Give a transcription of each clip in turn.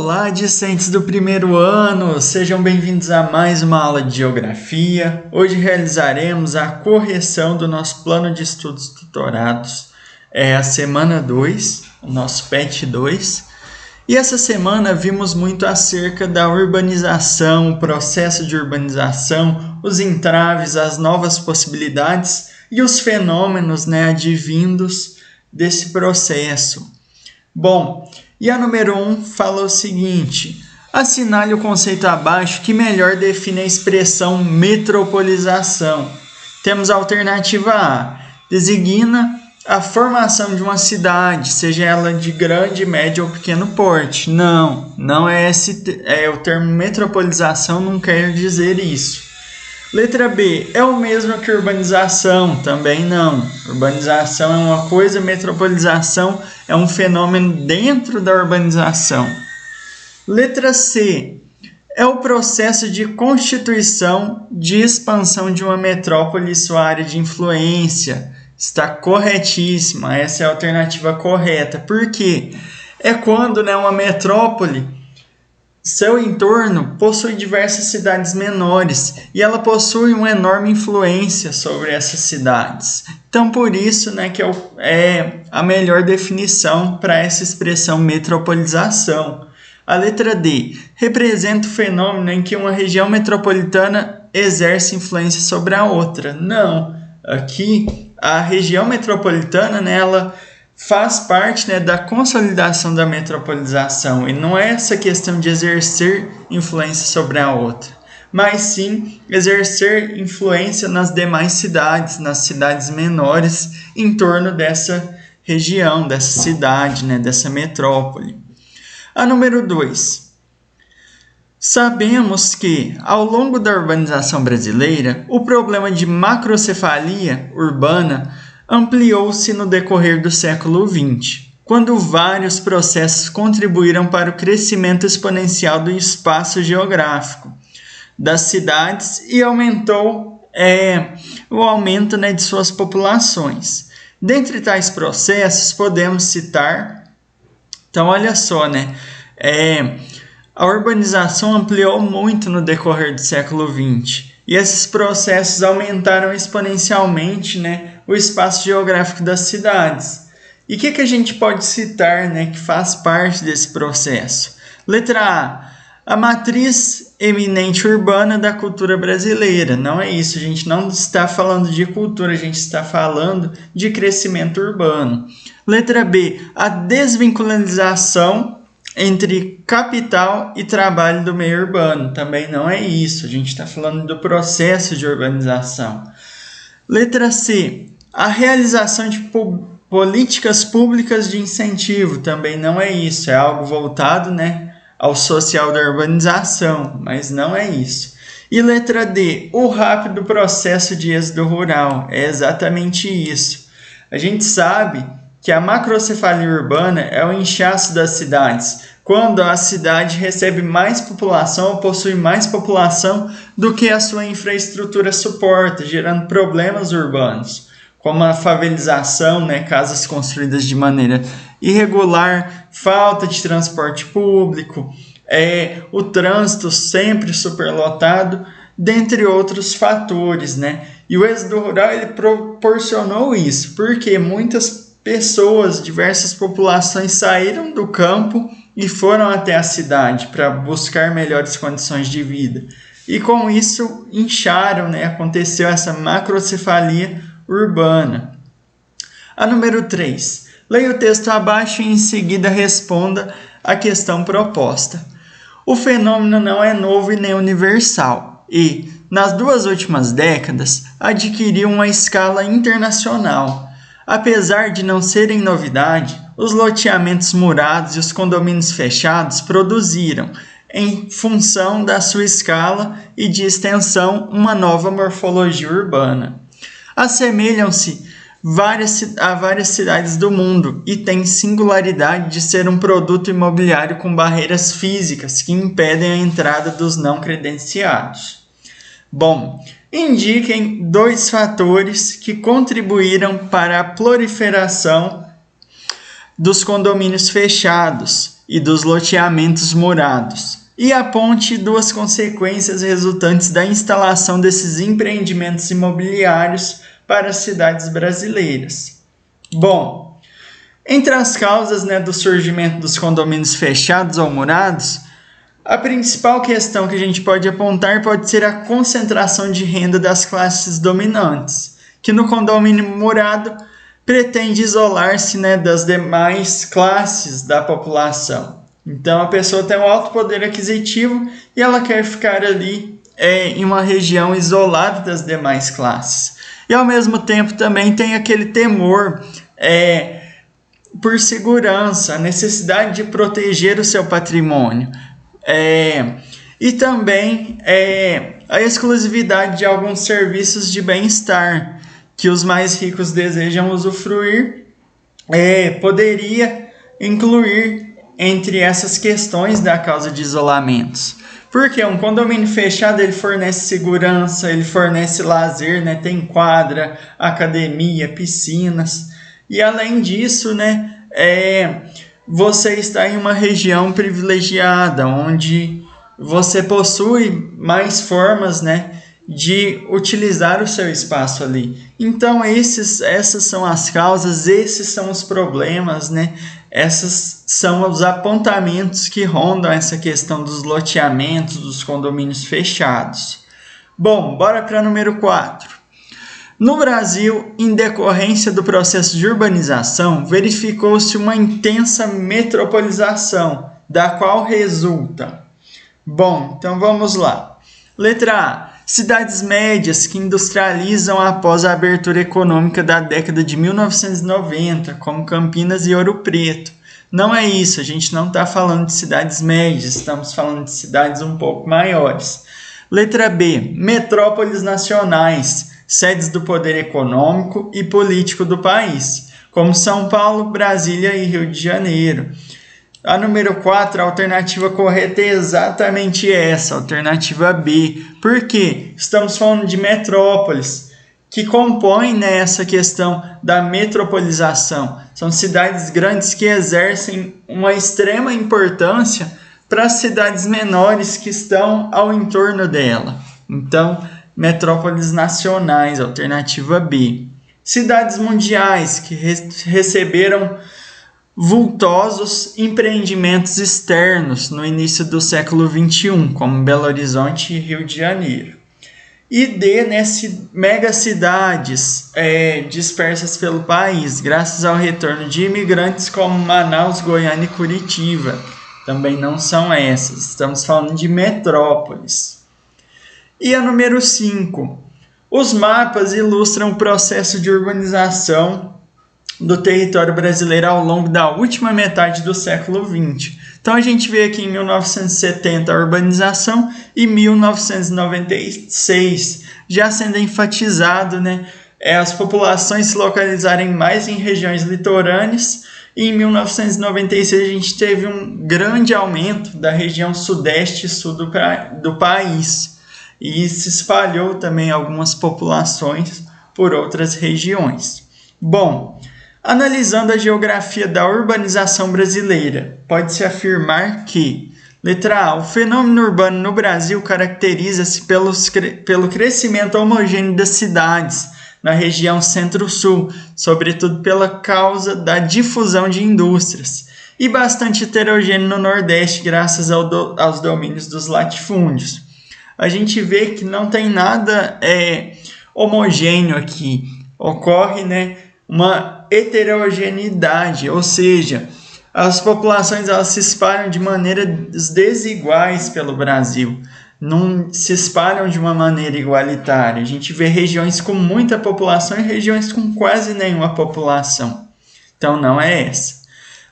Olá, discentes do primeiro ano! Sejam bem-vindos a mais uma aula de Geografia. Hoje realizaremos a correção do nosso plano de estudos tutorados. É a semana 2, o nosso PET 2. E essa semana vimos muito acerca da urbanização, o processo de urbanização, os entraves, as novas possibilidades e os fenômenos, advindos desse processo. Bom, e a número 1 fala o seguinte: assinale o conceito abaixo que melhor define a expressão metropolização. Temos a alternativa A: designa a formação de uma cidade, seja ela de grande, médio ou pequeno porte. Não é esse, o termo metropolização não quer dizer isso. Letra B, é o mesmo que urbanização? Também não. Urbanização é uma coisa, metropolização é um fenômeno dentro da urbanização. Letra C, é o processo de constituição de expansão de uma metrópole e sua área de influência. Está corretíssima, essa é a alternativa correta. Por quê? É quando uma metrópole, seu entorno possui diversas cidades menores e ela possui uma enorme influência sobre essas cidades. Então, por isso que é a melhor definição para essa expressão metropolização. A letra D representa o fenômeno em que uma região metropolitana exerce influência sobre a outra. Não, aqui a região metropolitana, ela faz parte da consolidação da metropolização e não é essa questão de exercer influência sobre a outra, mas sim exercer influência nas demais cidades, nas cidades menores em torno dessa região, dessa cidade, dessa metrópole. A número 2. Sabemos que, ao longo da urbanização brasileira, o problema de macrocefalia urbana ampliou-se no decorrer do século XX, quando vários processos contribuíram para o crescimento exponencial do espaço geográfico das cidades e aumentou o aumento de suas populações. Dentre tais processos, podemos citar, então olha só, a urbanização ampliou muito no decorrer do século XX e esses processos aumentaram exponencialmente o espaço geográfico das cidades. E o que a gente pode citar que faz parte desse processo? Letra A matriz eminente urbana da cultura brasileira. Não é isso, a gente não está falando de cultura, a gente está falando de crescimento urbano. Letra B, a desvincularização entre capital e trabalho do meio urbano. Também não é isso, a gente está falando do processo de urbanização. Letra C, a realização de políticas públicas de incentivo. Também não é isso, é algo voltado ao social da urbanização, mas não é isso. E letra D, o rápido processo de êxodo rural. É exatamente isso. A gente sabe que a macrocefalia urbana é o inchaço das cidades, quando a cidade recebe mais população ou possui mais população do que a sua infraestrutura suporta, gerando problemas urbanos, como a favelização, casas construídas de maneira irregular, falta de transporte público, o trânsito sempre superlotado, dentre outros fatores. E o êxodo rural ele proporcionou isso, porque muitas pessoas, diversas populações saíram do campo e foram até a cidade para buscar melhores condições de vida. E com isso incharam, aconteceu essa macrocefalia urbana. A número 3. Leia o texto abaixo e em seguida responda a questão proposta. O fenômeno não é novo e nem universal e, nas 2 últimas décadas, adquiriu uma escala internacional. Apesar de não serem novidade, os loteamentos murados e os condomínios fechados produziram, em função da sua escala e de extensão, uma nova morfologia urbana. Assemelham-se a várias cidades do mundo e têm singularidade de ser um produto imobiliário com barreiras físicas que impedem a entrada dos não credenciados. Bom, indiquem 2 fatores que contribuíram para a proliferação dos condomínios fechados e dos loteamentos morados, e aponte duas consequências resultantes da instalação desses empreendimentos imobiliários para as cidades brasileiras. Bom, entre as causas, do surgimento dos condomínios fechados ou morados, a principal questão que a gente pode apontar pode ser a concentração de renda das classes dominantes, que no condomínio morado pretende isolar-se das demais classes da população. Então a pessoa tem um alto poder aquisitivo e ela quer ficar ali em uma região isolada das demais classes. E ao mesmo tempo também tem aquele temor por segurança, a necessidade de proteger o seu patrimônio. E também a exclusividade de alguns serviços de bem-estar que os mais ricos desejam usufruir, poderia incluir entre essas questões da causa de isolamentos. Porque um condomínio fechado ele fornece segurança, ele fornece lazer, tem quadra, academia, piscinas. E além disso, você está em uma região privilegiada, onde você possui mais formas, de utilizar o seu espaço ali. Então, essas são as causas, esses são os problemas, Esses são os apontamentos que rondam essa questão dos loteamentos, dos condomínios fechados. Bom, bora para número 4. No Brasil, em decorrência do processo de urbanização, verificou-se uma intensa metropolização, da qual resulta. Bom, então vamos lá. Letra A. Cidades médias que industrializam após a abertura econômica da década de 1990, como Campinas e Ouro Preto. Não é isso, a gente não está falando de cidades médias, estamos falando de cidades um pouco maiores. Letra B. Metrópoles nacionais, sedes do poder econômico e político do país, como São Paulo, Brasília e Rio de Janeiro. A número 4, a alternativa correta é exatamente essa, a alternativa B. Por quê? Estamos falando de metrópoles, que compõem essa questão da metropolização. São cidades grandes que exercem uma extrema importância para as cidades menores que estão ao entorno dela. Então, metrópoles nacionais, alternativa B. Cidades mundiais que receberam vultosos empreendimentos externos no início do século XXI, como Belo Horizonte e Rio de Janeiro. E D, megacidades dispersas pelo país, graças ao retorno de imigrantes como Manaus, Goiânia e Curitiba. Também não são essas, estamos falando de metrópoles. E a número 5. Os mapas ilustram o processo de urbanização do território brasileiro ao longo da última metade do século XX. Então a gente vê aqui em 1970 a urbanização e 1996 já sendo enfatizado, as populações se localizarem mais em regiões litorâneas, e em 1996 a gente teve um grande aumento da região sudeste e sul do país, e se espalhou também algumas populações por outras regiões. Bom, analisando a geografia da urbanização brasileira, pode-se afirmar que, letra A, o fenômeno urbano no Brasil caracteriza-se pelo crescimento homogêneo das cidades na região centro-sul, sobretudo pela causa da difusão de indústrias, e bastante heterogêneo no Nordeste, graças aos domínios dos latifúndios. A gente vê que não tem nada homogêneo aqui, ocorre, uma heterogeneidade, ou seja, as populações elas se espalham de maneiras desiguais pelo Brasil, não se espalham de uma maneira igualitária. A gente vê regiões com muita população e regiões com quase nenhuma população. Então não é essa.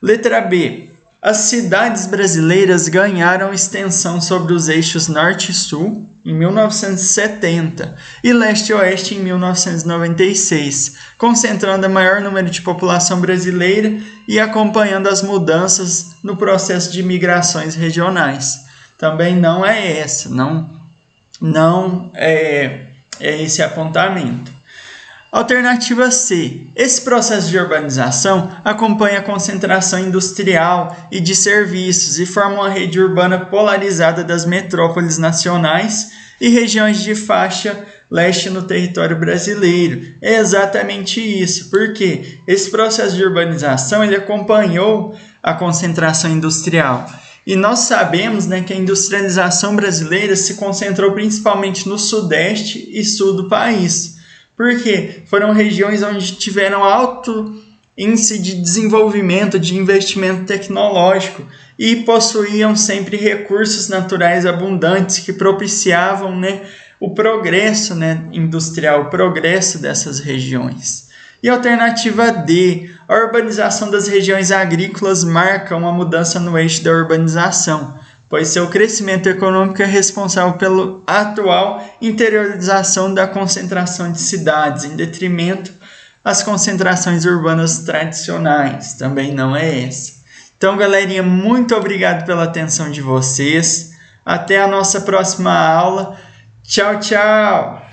Letra B. As cidades brasileiras ganharam extensão sobre os eixos norte e sul em 1970 e leste e oeste em 1996, concentrando o maior número de população brasileira e acompanhando as mudanças no processo de migrações regionais. Também não é essa, não é esse apontamento. Alternativa C. Esse processo de urbanização acompanha a concentração industrial e de serviços e forma uma rede urbana polarizada das metrópoles nacionais e regiões de faixa leste no território brasileiro. É exatamente isso, porque esse processo de urbanização ele acompanhou a concentração industrial. E nós sabemos, né, que a industrialização brasileira se concentrou principalmente no sudeste e sul do país. Porque foram regiões onde tiveram alto índice de desenvolvimento, de investimento tecnológico e possuíam sempre recursos naturais abundantes que propiciavam, né, o progresso, né, industrial, o progresso dessas regiões. E a alternativa D, a urbanização das regiões agrícolas marca uma mudança no eixo da urbanização, pois seu crescimento econômico é responsável pela atual interiorização da concentração de cidades, em detrimento às concentrações urbanas tradicionais. Também não é essa. Então, galerinha, muito obrigado pela atenção de vocês. Até a nossa próxima aula. Tchau, tchau!